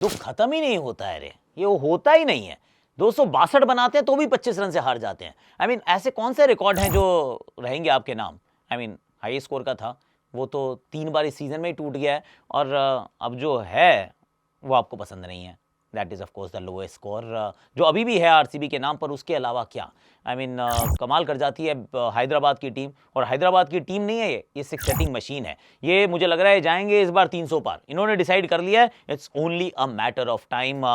जो खत्म ही नहीं होता है रे, ये होता ही नहीं है। 262 बनाते हैं तो भी 25 रन से हार जाते हैं। आई मीन ऐसे कौन से रिकॉर्ड हैं जो रहेंगे आपके नाम? आई मीन हाई स्कोर का था वो तो 3 बार इस सीजन में ही टूट गया है, और अब जो है वो आपको पसंद नहीं है। That is of course the lowest score जो अभी भी है आरसीबी के नाम पर। उसके अलावा क्या, आई मीन कमाल कर जाती है हैदराबाद की टीम। और हैदराबाद की टीम नहीं है ये सिक्स सेटिंग मशीन है। ये मुझे लग रहा है जाएंगे इस बार 300 पार, इन्होंने डिसाइड कर लिया है। It's only a matter of time.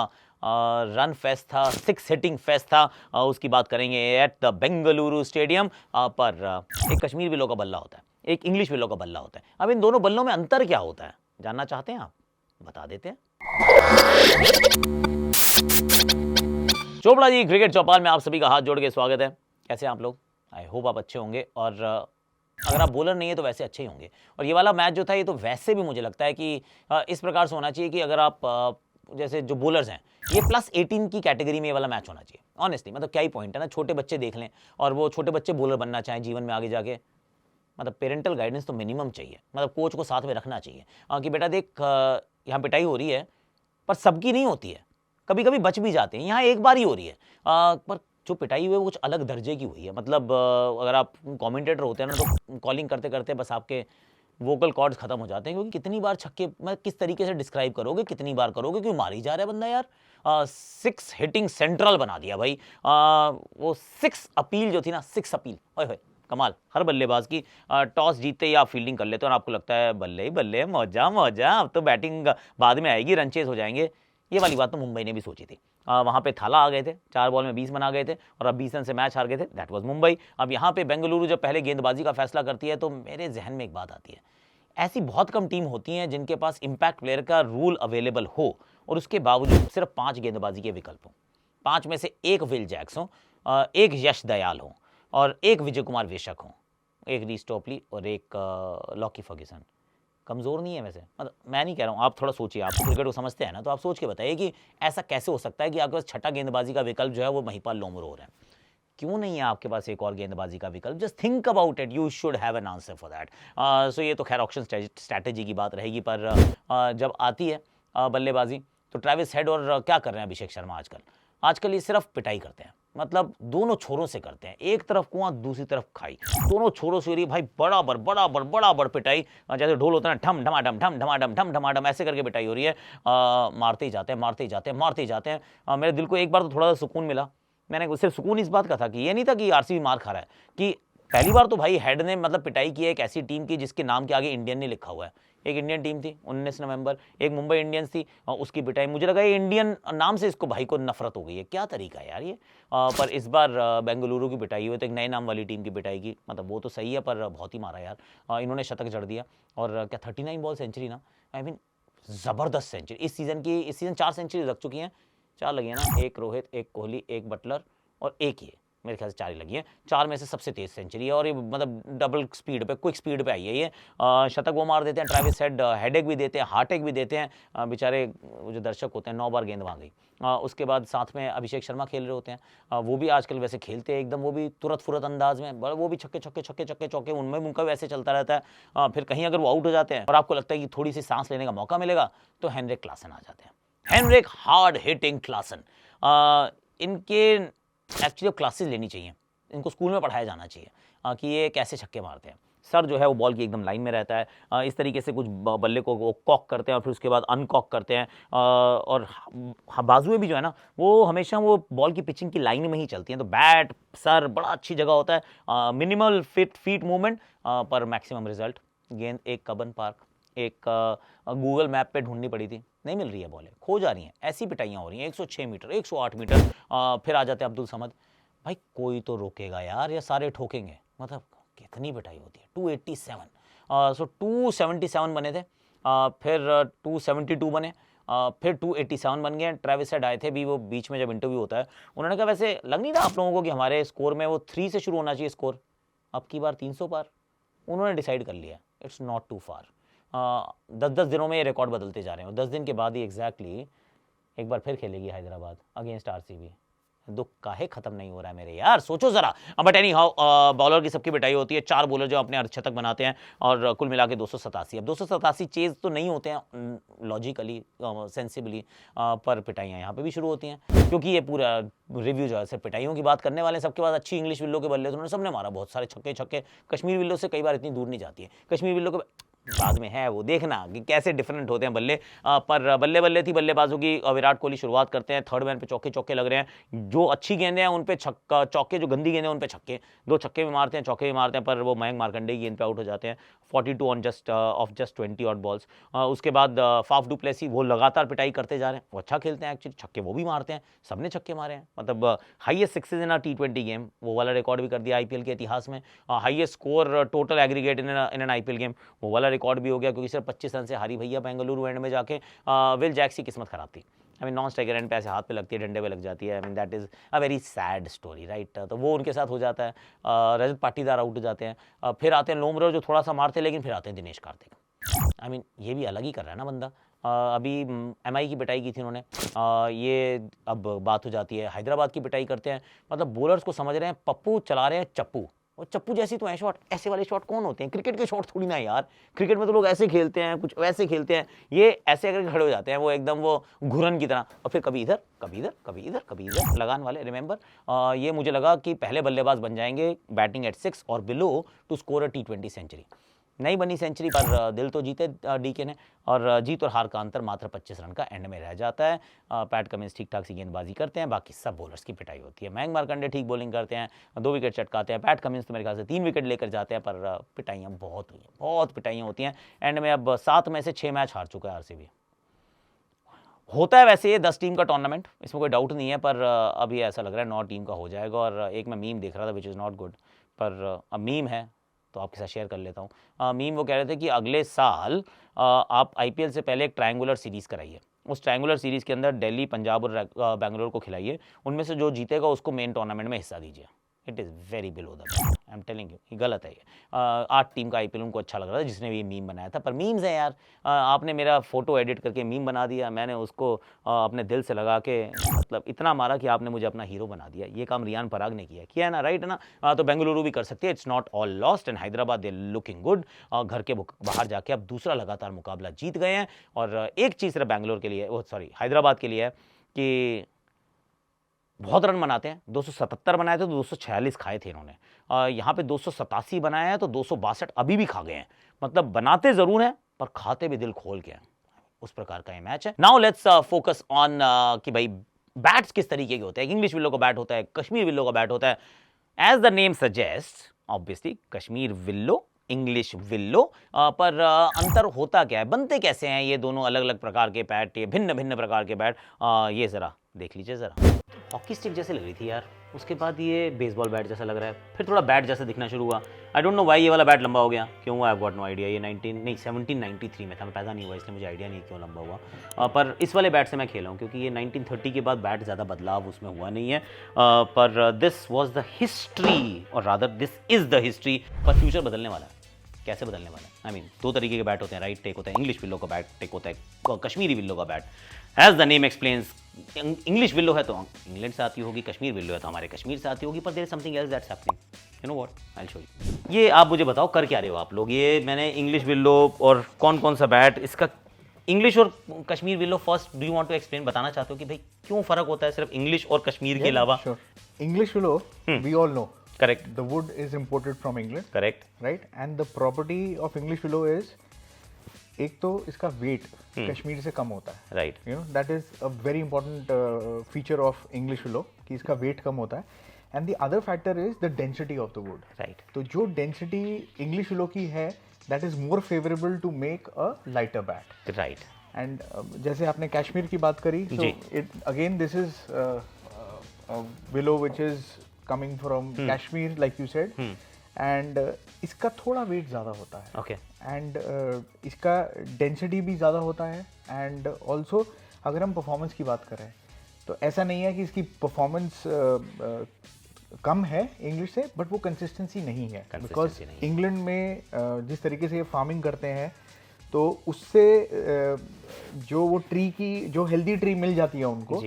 Run fest था, सिक्स हिटिंग फेस्ट था, उसकी बात करेंगे एट द बेंगलुरु स्टेडियम। पर एक कश्मीर बिलो का बल्ला होता है, एक इंग्लिश बिलो का बल्ला होता है। अब इन दोनों बल्लों में अंतर क्या होता है, जानना चाहते हैं आप? बता देते हैं। चोपड़ा जी क्रिकेट चौपाल में आप सभी का हाथ जोड़ के स्वागत है। कैसे हैं आप लोग? आई होप आप अच्छे होंगे, और अगर आप बॉलर नहीं है तो वैसे अच्छे ही होंगे। और ये वाला मैच जो था ये तो वैसे भी मुझे लगता है कि इस प्रकार से होना चाहिए कि अगर आप जैसे जो बॉलर्स हैं ये +18 की कैटेगरी में ये वाला मैच होना चाहिए। ऑनेस्टली मतलब क्या ही पॉइंट है ना, छोटे बच्चे देख लें और वो छोटे बच्चे बॉलर बनना चाहें जीवन में आगे जाके, मतलब पेरेंटल गाइडेंस तो मिनिमम चाहिए। मतलब कोच को साथ में रखना चाहिए कि बेटा देख यहाँ पिटाई हो रही है, पर सबकी नहीं होती है, कभी कभी बच भी जाते हैं। यहाँ एक बार ही हो रही है, पर जो पिटाई हुई है वो कुछ अलग दर्जे की हुई है। मतलब अगर आप कमेंटेटर होते हैं ना तो कॉलिंग करते करते बस आपके वोकल कॉर्ड्स खत्म हो जाते हैं, क्योंकि कितनी बार छक्के, मैं किस तरीके से डिस्क्राइब करोगे, कितनी बार करोगे, क्यों मार ही जा रहा है बंदा यार। सिक्स हिटिंग सेंट्रल बना दिया भाई। वो सिक्स अपील जो थी ना, सिक्स अपील, ओए होए कमाल। हर बल्लेबाज की टॉस जीतते ही आप फील्डिंग कर लेते हो और आपको लगता है बल्ले ही बल्ले, मौजा मौजा, अब तो बैटिंग बाद में आएगी, रन चेज हो जाएंगे। ये वाली बात तो मुंबई ने भी सोची थी। वहाँ पे थाला आ गए थे, 4 बॉल में 20 बना गए थे और अब 20 रन से मैच हार गए थे। That was Mumbai. अब यहाँ पे बेंगलुरु जब पहले गेंदबाजी का फैसला करती है तो मेरे जहन में एक बात आती है, ऐसी बहुत कम टीम होती हैं जिनके पास इंपैक्ट प्लेयर का रूल अवेलेबल हो और उसके बावजूद सिर्फ 5 गेंदबाजी के विकल्प हों। 5 में से एक विल जैक्स हो, एक यश दयाल हो, और एक विजय कुमार वेशक हो, एक रीस टोपली और एक लॉकी फर्ग्यूसन। कमज़ोर नहीं है वैसे, मतलब मैं नहीं कह रहा हूँ, आप थोड़ा सोचिए, आप क्रिकेट को समझते हैं ना, तो आप सोच के बताइए कि ऐसा कैसे हो सकता है कि आपके पास छठा गेंदबाजी का विकल्प जो है वो महिपाल लोमर हो रहा है। क्यों नहीं है आपके पास एक और गेंदबाजी का विकल्प? Just think about it, you should have an answer for that. So ये तो खैर ऑक्शन स्ट्रैटेजी की बात रहेगी, पर जब आती है बल्लेबाजी तो ट्रेविस हेड और क्या कर रहे हैं अभिषेक शर्मा आजकल? आजकल ये सिर्फ पिटाई करते हैं, मतलब दोनों छोरों से करते हैं। एक तरफ कुआं दूसरी तरफ खाई, दोनों छोरों से हो रही है भाई बराबर बराबर बराबर पिटाई। जैसे ढोल होता है ना, ठम ढमाडम ठम ढमाडम ठम ढमाडम, ऐसे करके पिटाई हो रही है। मारते ही जाते हैं, मारते ही जाते हैं, मारते ही जाते हैं। मेरे दिल को एक बार तो थोड़ा सा सुकून मिला। मैंने सिर्फ सुकून इस बात का था कि ये नहीं था कि आरसीबी मार खा रहा है, कि पहली बार तो भाई हेड ने मतलब पिटाई की है एक ऐसी टीम की जिसके नाम के आगे इंडियन नहीं लिखा हुआ है। एक इंडियन टीम थी 19 नवंबर, एक मुंबई इंडियंस थी, उसकी पिटाई। मुझे लगा ये इंडियन नाम से इसको भाई को नफरत हो गई है, क्या तरीका है यार ये। पर इस बार बेंगलुरु की पिटाई हुई तो एक नए नाम वाली टीम की पिटाई की, मतलब वो तो सही है पर बहुत ही मारा यार। इन्होंने शतक जड़ दिया, और क्या 39 बॉल सेंचुरी ना, आई मीन ज़बरदस्त सेंचुरी इस सीज़न की। इस सीज़न 4 सेंचुरी लग चुकी हैं, 4 लगी है ना, एक रोहित, एक कोहली, एक बटलर और एक ये, मेरे ख्याल से 4 ही लगी है। 4 में से सबसे तेज सेंचुरी है, और ये मतलब डबल स्पीड पे, क्विक स्पीड पे आई है ये। शतक वो मार देते हैं, ट्रेविस हेड हेडेक भी देते हैं, हार्टेक भी देते हैं। बेचारे जो दर्शक होते हैं 9 बार गेंद वहाँ गई। उसके बाद साथ में अभिषेक शर्मा खेल रहे होते हैं, वो भी आजकल वैसे खेलते हैं एकदम, वो भी तुरंत फुरत अंदाज में, वो भी छक्के छक्के छक्के छक्के चौके, उनमें उनका वैसे चलता रहता है। फिर कहीं अगर वो आउट हो जाते हैं और आपको लगता है कि थोड़ी सी सांस लेने का मौका मिलेगा तो हेनरिक क्लासन आ जाते हैं। हेनरिक हार्ड हिटिंग क्लासन, इनके एक्चुअली क्लासेस लेनी चाहिए, इनको स्कूल में पढ़ाया जाना चाहिए कि ये कैसे छक्के मारते हैं। सर जो है वो बॉल की एकदम लाइन में रहता है, इस तरीके से कुछ बल्ले को वो कॉक करते हैं और फिर उसके बाद अनकॉक करते हैं, और बाजुएं भी जो है ना वो हमेशा वो बॉल की पिचिंग की लाइन में ही चलती हैं। तो बैट सर बड़ा अच्छी जगह होता है, मिनिमल फीट मूवमेंट पर मैक्सिमम रिजल्ट। गेंद एक कबन पार्क, एक गूगल मैप पे ढूंढनी पड़ी थी, नहीं मिल रही है, बॉलें खो जा रही हैं, ऐसी पिटाइयाँ हो रही हैं। 106 मीटर, 108 मीटर, फिर आ जाते हैं अब्दुल समद। भाई कोई तो रोकेगा यार, या सारे ठोकेंगे? मतलब कितनी पिटाई होती है। 287, सो 277 बने थे, फिर 272 बने, फिर 287 बन गए। ट्रेविस हेड आए थे भी, वो बीच में जब इंटरव्यू होता है उन्होंने कहा वैसे लग नहीं रहा आप लोगों को कि हमारे स्कोर में वो 3 से शुरू होना चाहिए स्कोर, अब की बार 300 पार उन्होंने डिसाइड कर लिया। इट्स नॉट टू फार। 10-10 दिनों में ये रिकॉर्ड बदलते जा रहे हैं, 10 दिन के बाद ही एग्जैक्टली एक बार फिर खेलेगी हैदराबाद अगेंस्ट आरसीबी। दुख काहे खत्म नहीं हो रहा है मेरे यार, सोचो जरा। बट एनी हाउ, बॉलर की सबकी पिटाई होती है, 4 बॉलर जो अपने अर्धशतक बनाते हैं और कुल मिला के 287। अब 287 चेज तो नहीं होते हैं लॉजिकली सेंसिबली, पर पिटाइयाँ यहाँ पे भी शुरू होती हैं, क्योंकि ये पूरा रिव्यू जो है सिर्फ पिटाइयों की बात करने वाले हैं। सबके बाद अच्छी इंग्लिश विल्लो के बल्ले उन्होंने सबने मारा, बहुत सारे छक्के छक्के। कश्मीर विल्लो से कई बार इतनी दूर नहीं जाती है, कश्मीर विल्लो के बाद में है वो देखना कि कैसे डिफरेंट होते हैं बल्ले। पर बल्ले बल्ले थी बल्लेबाजों की। विराट कोहली शुरुआत करते हैं, थर्ड मैन पे चौके चौके लग रहे हैं, जो अच्छी गेंदें हैं उन पे छक्का, चौके जो गंदी गेंदें उन पे छक्के, 2 छक्के भी मारते हैं, चौके भी मारते हैं, पर वो मयंक मार्कंडे की गेंद पे आउट हो जाते हैं 42 on just off just 20 odd balls. उसके बाद फाफ डू प्लेसी वो लगातार पिटाई करते जा रहे हैं, वो अच्छा खेलते हैं एक्चुअली, छक्के वो भी मारते हैं, सबने छक्के मारे हैं, मतलब हाईएस्ट सिक्सेज इन T20 गेम, वो वाला रिकॉर्ड भी कर दिया आईपीएल के इतिहास में। Highest score total aggregate in an IPL game, वो वाला रिकॉर्ड भी हो गया, क्योंकि सिर्फ 25 रन से हारी भैया बेंगलुरु एंड में जाके। विल जैक्स की किस्मत खराब थी, I mean non striker end पे ऐसे हाथ पे लगती है, डंडे पे लग जाती है, I mean that is a very sad story right. तो वो उनके साथ हो जाता है। रजत पाटीदार आउट हो जाते हैं। फिर आते हैं लोमरो जो थोड़ा सा मारते हैं, लेकिन फिर आते हैं दिनेश कार्तिक। आई मीन ये भी अलग ही कर रहा है ना बंदा। अभी एमआई की पिटाई की थी उन्होंने, ये अब बात हो जाती है हैदराबाद की पिटाई करते हैं। मतलब बॉलर्स को समझ रहे हैं पप्पू, चला रहे हैं चप्पू, और चप्पू जैसी तो है शॉट, ऐसे वाले शॉट कौन होते हैं, क्रिकेट के शॉट थोड़ी ना यार। क्रिकेट में तो लोग ऐसे खेलते हैं, कुछ वैसे खेलते हैं, ये ऐसे करके खड़े हो जाते हैं वो एकदम वो घुरन की तरह, और फिर कभी इधर कभी इधर कभी इधर कभी इधर, लगान वाले रिमेंबर। ये मुझे लगा कि पहले बल्लेबाज बन जाएंगे बैटिंग एट 6 और below to score a T20 century. नहीं बनी सेंचुरी, पर दिल तो जीते डीके ने, और जीत और हार का अंतर मात्र 25 रन का एंड में रह जाता है। पैट कमिंस ठीक ठाक सी गेंदबाजी करते हैं, बाकी सब बॉलर्स की पिटाई होती है। मयंक मार्कंडे ठीक बॉलिंग करते हैं, 2 विकेट चटकाते हैं, पैट कमिंस तो मेरे ख्याल से 3 विकेट लेकर जाते हैं, पर पिटाइयाँ बहुत हुई हैं, बहुत पिटाइयाँ होती हैं एंड में। अब 7 में से 6 मैच हार चुका है आरसीबी। होता है वैसे ये 10 टीम का टूर्नामेंट, इसमें कोई डाउट नहीं है, पर अभी ऐसा लग रहा है 9 टीम का हो जाएगा। और एक मैं मीम देख रहा था विच इज़ नॉट गुड, पर अब मीम है तो आपके साथ शेयर कर लेता हूँ। मीम वो कह रहे थे कि अगले साल आप आईपीएल से पहले एक ट्रायंगुलर सीरीज़ कराइए, उस ट्रायंगुलर सीरीज़ के अंदर दिल्ली, पंजाब और बेंगलोर को खिलाइए, उनमें से जो जीतेगा उसको मेन टूर्नामेंट में हिस्सा दीजिए। It is very below the belt, I am telling you, ये गलत है ये। 8 टीम का आईपीएल उनको अच्छा लग रहा था जिसने भी ये मीम बनाया था, पर मीम्स है यार। आपने मेरा फोटो एडिट करके मीम बना दिया, मैंने उसको अपने दिल से लगा के मतलब इतना मारा कि आपने मुझे अपना हीरो बना दिया। ये काम रियान पराग ने किया है ना, राइट है ना। तो बेंगलुरु भी कर सकती है, it's not all lost, and Hyderabad they looking good. घर के बाहर जाके अब दूसरा लगातार मुकाबला जीत गए हैं। और एक चीज़ सिर्फ बेंगलोर के लिए, हैदराबाद के लिए है कि बहुत रन बनाते हैं। 277 बनाए थे तो 246 खाए थे इन्होंने। यहाँ पे 287 बनाए हैं तो 262 अभी भी खा गए हैं। मतलब बनाते ज़रूर हैं पर खाते भी दिल खोल के हैं, उस प्रकार का ये मैच है। नाउ लेट्स फोकस ऑन कि भाई बैट्स किस तरीके के होते हैं। इंग्लिश विल्लो का बैट होता है, कश्मीर विल्लो का बैट होता है। As the name suggest, obviously Kashmir willow, English willow, पर अंतर होता क्या है, बनते कैसे हैं ये दोनों अलग अलग प्रकार के बैट, ये भिन्न भिन्न प्रकार के बैट। ये ज़रा देख लीजिए ज़रा, हॉकी स्टिक जैसे लग रही थी यार, उसके बाद ये बेसबॉल बैट जैसा लग रहा है, फिर थोड़ा बैट जैसा दिखना शुरू हुआ। आई डोंट नो व्हाई ये वाला बैट लंबा हो गया, क्यों हुआ, आई गॉट नो आइडिया। ये 1793 में था, मैं पैदा नहीं हुआ, इसलिए मुझे आइडिया नहीं क्यों लंबा हुआ। पर इस वाले बैट से मैं खेला हूँ क्योंकि ये 1930 के बाद बैट ज़्यादा बदलाव उसमें हुआ नहीं है। पर दिस वॉज द हिस्ट्री, और rather this is the history. पर फ्यूचर बदलने वाला है, कैसे बदलने वाला है। आई मीन 2 तरीके के बैट होते हैं, राइट टेक होता है, इंग्लिश विल्लो का बैट टेक होता है, कश्मीरी विल्लो का bat. As the name explains, English willow है तो इंग्लैंड से आती होगी, कश्मीर विल्लो है तो हमारे कश्मीर से आती होगी, पर there is something else that's happening, you know what, I will show you. ये आप मुझे बताओ कर क्या रहे हो आप लोग। ये मैंने इंग्लिश विल्लो और कौन कौन सा बैट, इसका इंग्लिश और Kashmir willow, first do you want to explain, बताना चाहते हो कि भाई क्यों फर्क होता है सिर्फ इंग्लिश और कश्मीर के अलावा। English willow we all know, correct, the wood is imported from England, correct, right, and the property of English willow is, एक तो इसका weight कश्मीर से कम होता है, right, you know, that is a very important feature of English willow कि इसका weight कम होता है, and the other factor is the density of the wood, right, तो जो density English willow की है that is more favorable to make a lighter bat, right, and जैसे आपने कश्मीर की बात करी, so it again this is a willow which is coming from Kashmir like you said, and इसका थोड़ा weight ज़्यादा होता है, okay, and इसका density भी ज़्यादा होता है, and also अगर हम performance की बात करें तो ऐसा नहीं है कि इसकी performance कम है इंग्लिश से, बट वो कंसिस्टेंसी नहीं है, बिकॉज इंग्लैंड में जिस तरीके से ये फार्मिंग करते हैं तो उससे जो वो ट्री की जो हेल्दी ट्री मिल जाती है उनको,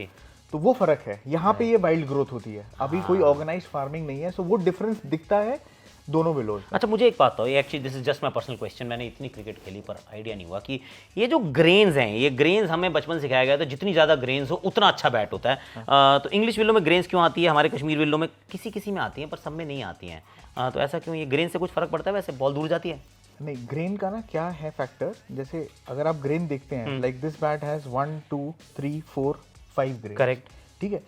तो वो फर्क है, यहाँ पे ये वाइल्ड ग्रोथ होती है, अभी कोई ऑर्गेनाइज्ड फार्मिंग नहीं है, सो वो डिफरेंस दिखता है दोनों विलोज में। अच्छा मुझे एक बात बताओ, ये actually this is just my personal question, मैंने इतनी क्रिकेट खेली पर आइडिया नहीं हुआ कि ये जो ग्रेन्स हैं, ये ग्रेन्स हमें बचपन सिखाया गया था जितनी ज़्यादा ग्रेन्स हो उतना अच्छा बैट होता है। तो इंग्लिश विलो में ग्रेन्स क्यों आती है, हमारे कश्मीर विलो में किसी किसी में आती हैं पर सब में नहीं आती हैं, तो ऐसा क्यों, ये ग्रेन से कुछ फर्क पड़ता है, वैसे बॉल दूर जाती है? नहीं, ग्रेन का ना क्या है फैक्टर, जैसे अगर आप ग्रेन देखते हैं, like this bat has 1 2 3 4 5 grain, correct, ठीक है।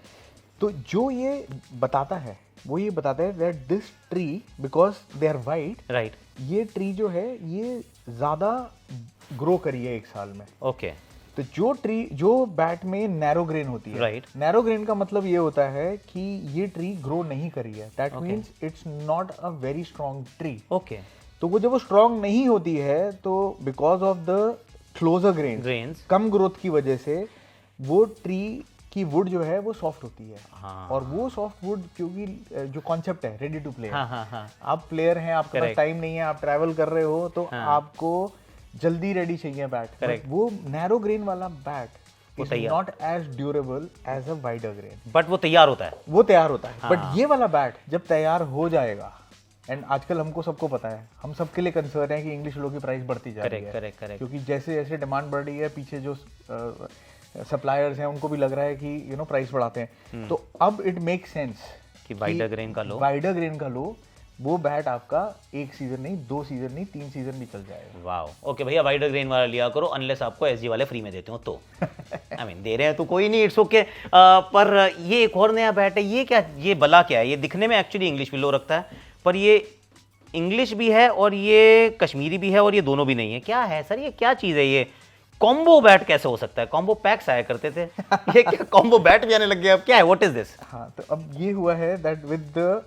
तो जो ये बताता है वो ये बताता है that this tree because they are wide, right, ये ट्री जो है ये ज़्यादा ग्रो करी है एक साल में। ओके, तो जो बैट में नैरो ग्रेन होती है, Right. नैरो ग्रेन का मतलब ये होता है कि ये ट्री ग्रो नहीं करी है, that means it's not a very strong tree. Okay, तो वो जब वो स्ट्रॉन्ग नहीं होती है तो because of the closer grains, कम ग्रोथ की वजह से वो ट्री की वुड जो है वो सॉफ्ट होती है। हाँ, और वो सॉफ्ट वुड, क्योंकि जो कॉन्सेप्ट है रेडी टू प्ले, हाँ हाँ हाँ, आप प्लेयर हैं, आपके पास Correct. टाइम नहीं है, आप ट्रैवल कर रहे हो, तो हाँ. आपको जल्दी रेडी चाहिए बैट। Correct. वो नैरो ग्रेन वाला बैट वो इज तैयार. Not as durable as a wider grain, but वो तैयार होता है। वो तैयार होता है। हाँ. बट ये वाला बैट जब तैयार हो जाएगा, एंड आजकल हमको सबको पता है, हम सबके लिए कंसर्न है कि इंग्लिश लोगों की प्राइस बढ़ती जा रही है, करेक्ट, करेक्ट, क्योंकि जैसे जैसे डिमांड बढ़ रही है, पीछे जो सप्लायर्स हैं उनको भी लग रहा है कि प्राइस बढ़ाते हैं, तो अब इट मेक सेंस कि वाइडर ग्रेन का लो, वाइडर ग्रेन का लो, वो बैट आपका एक सीजन नहीं, 2 सीजन नहीं, 3 सीजन भी चल जाएगा। वाह, ओके भैया, वाइडर ग्रेन वाला लिया करो, अनलेस आपको एसजी वाले फ्री में देते हो तो। आई मीन दे रहे हैं तो कोई नहीं, इट्स ओके। पर ये एक और नया बैट है, ये क्या, ये बला क्या है? ये दिखने में एक्चुअली इंग्लिश विलो रखता है, पर ये इंग्लिश भी है और ये कश्मीरी भी है और ये दोनों भी नहीं है, क्या है सर, ये क्या चीज़ है? ये कॉम्बो बैट कैसे हो सकता है? कॉम्बो पैक्स आया करते थे, ये क्या कॉम्बो बैट भी आने लग गया अब, क्या है, व्हाट इज दिस? हाँ, तो अब ये हुआ है that with the,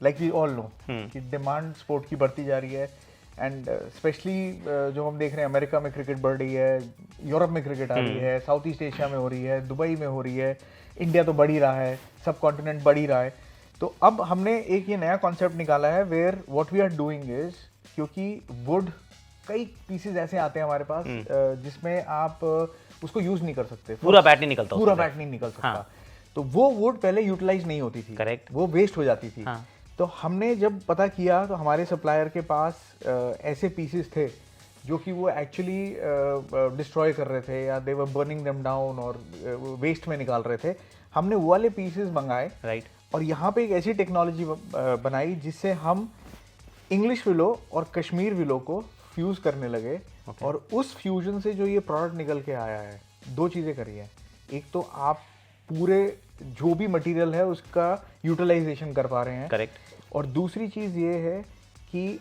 like we all know कि डिमांड स्पोर्ट की बढ़ती जा रही है, एंड स्पेशली जो हम देख रहे हैं, अमेरिका में क्रिकेट बढ़ रही है, यूरोप में क्रिकेट आ रही है, साउथ ईस्ट एशिया में हो रही है, दुबई में हो रही है, इंडिया तो बढ़ ही रहा है, सब कॉन्टिनेंट बढ़ ही रहा है। तो अब हमने एक ये नया कॉन्सेप्ट निकाला है where what we are doing is, क्योंकि वुड कई पीसेज ऐसे आते हैं हमारे पास जिसमें आप उसको यूज नहीं कर सकते, पूरा बैट नहीं निकलता, पूरा बैट नहीं निकल सकता। हाँ. तो वो वुड पहले यूटिलाइज नहीं होती थी, करेक्ट, वो वेस्ट हो जाती थी। हाँ. तो हमने जब पता किया तो हमारे सप्लायर के पास ऐसे पीसेस थे जो कि वो एक्चुअली डिस्ट्रॉय कर रहे थे, या दे वर बर्निंग देम डाउन और वेस्ट में निकाल रहे थे। हमने वो वाले पीसेस मंगाए, राइट, और यहाँ पे एक ऐसी टेक्नोलॉजी बनाई जिससे हम इंग्लिश विलो और कश्मीर विलो को फ्यूज करने लगे। और उस फ्यूजन से जो ये प्रोडक्ट निकल के आया है, 2 चीज़ें करी हैं। एक तो आप पूरे जो भी मटेरियल है उसका यूटिलाइजेशन कर पा रहे हैं, करेक्ट, और दूसरी चीज़ ये है कि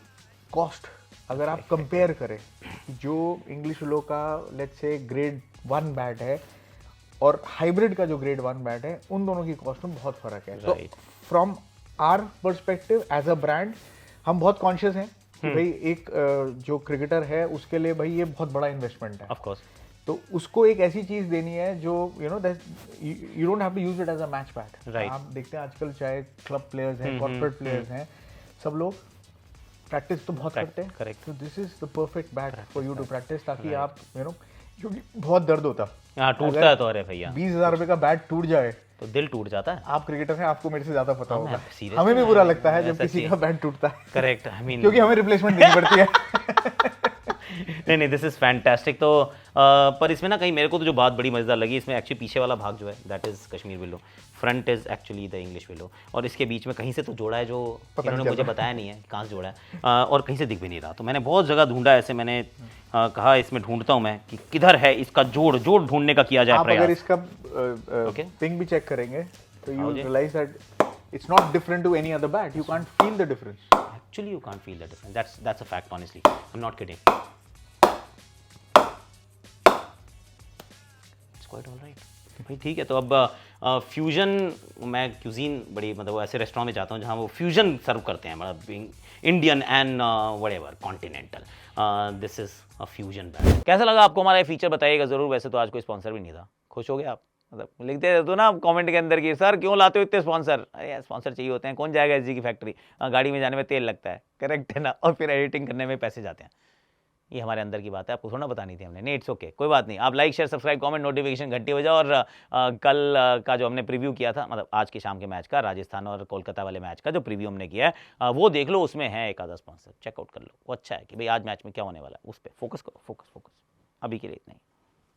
कॉस्ट, अगर आप कंपेयर करें जो इंग्लिश विलो का लेट्स से ग्रेड 1 बैट है और हाइब्रिड का जो ग्रेड 1 बैट है, उन दोनों की कॉस्ट में बहुत फर्क है। तो from our perspective as a brand हम बहुत कॉन्शियस हैं कि भाई एक जो क्रिकेटर है उसके लिए भाई ये बहुत बड़ा इन्वेस्टमेंट है, ऑफ कोर्स। तो उसको एक ऐसी चीज देनी है जो you don't have to use it as a match bat. Right. आप देखते हैं आजकल चाहे क्लब प्लेयर्स हैं, कॉर्पोरेट प्लेयर्स हैं, सब लोग प्रैक्टिस तो बहुत करते हैं। करेक्ट, तो this is the perfect bat for you to practice, ताकि आप क्योंकि बहुत दर्द होता है, हाँ टूटता है तो, अरे भैया 20,000 रुपए का बैट टूट जाए तो दिल टूट जाता है। आप क्रिकेटर हैं, आपको मेरे से ज्यादा पता होगा, serious हमें भी में बुरा लगता है मैं जब किसी सच्ची- का बैट टूटता है, करेक्ट, आई मीन क्योंकि हमें रिप्लेसमेंट देनी पड़ती है। नहीं, दिस इज़ फैंटास्टिक। तो पर इसमें ना कहीं मेरे को तो जो बात बड़ी मज़ेदार लगी, इसमें एक्चुअली पीछे वाला भाग जो है that is Kashmir willow, front is actually the English willow, और इसके बीच में कहीं से तो जोड़ा है जो इन्होंने मुझे बताया नहीं है कहाँ से जोड़ा है, और कहीं से दिख भी नहीं रहा। तो मैंने बहुत जगह ढूंढा, ऐसे मैंने कहा इसमें ढूंढता हूँ मैं कि किधर है इसका जोड़ ढूंढने का किया जाए आप अगर प्रयास। इसका Okay. पिंग भी चेक करेंगे तो यू हाँ जी। Realize that it's not different to any other bat, you can't feel the difference. Actually, you can't feel the difference. That's a fact, honestly. I'm not kidding. It's quite all right. भाई ठीक है, तो अब fusion, मैं cuisine बड़ी मतलब वो ऐसे रेस्टोरेंट में जाता हूँ जहाँ वो फ्यूजन सर्व करते हैं, मतलब Indian and whatever continental. This is a fusion bat. कैसा लगा आपको हमारा ये फीचर, बताइएगा जरूर। वैसे तो आज कोई स्पॉन्सर भी नहीं था, खुश हो गए आप? मतलब लिखते रहते हो ना आप कमेंट के अंदर कि सर क्यों लाते हो इतने स्पॉन्सर, अरे यार स्पॉन्सर चाहिए होते हैं, कौन जाएगा एसजी की फैक्ट्री, गाड़ी में जाने में तेल लगता है, करेक्ट है ना, और फिर एडिटिंग करने में पैसे जाते हैं। ये हमारे अंदर की बात है, आपको थोड़ा बतानी थी हमने। नहीं, इट्स ओके, कोई बात नहीं। आप like share subscribe comment notification घंटी बजाओ। और कल का जो हमने प्रीव्यू किया था, मतलब आज के शाम के मैच का, राजस्थान और कोलकाता वाले मैच का जो प्रीव्यू हमने किया है, वो देख लो, उसमें है एक आधा स्पॉन्सर, चेकआउट कर लो। वो अच्छा है कि भाई आज मैच में क्या होने वाला है, उस पर फोकस करो, फोकस। अभी के लिए इतना ही।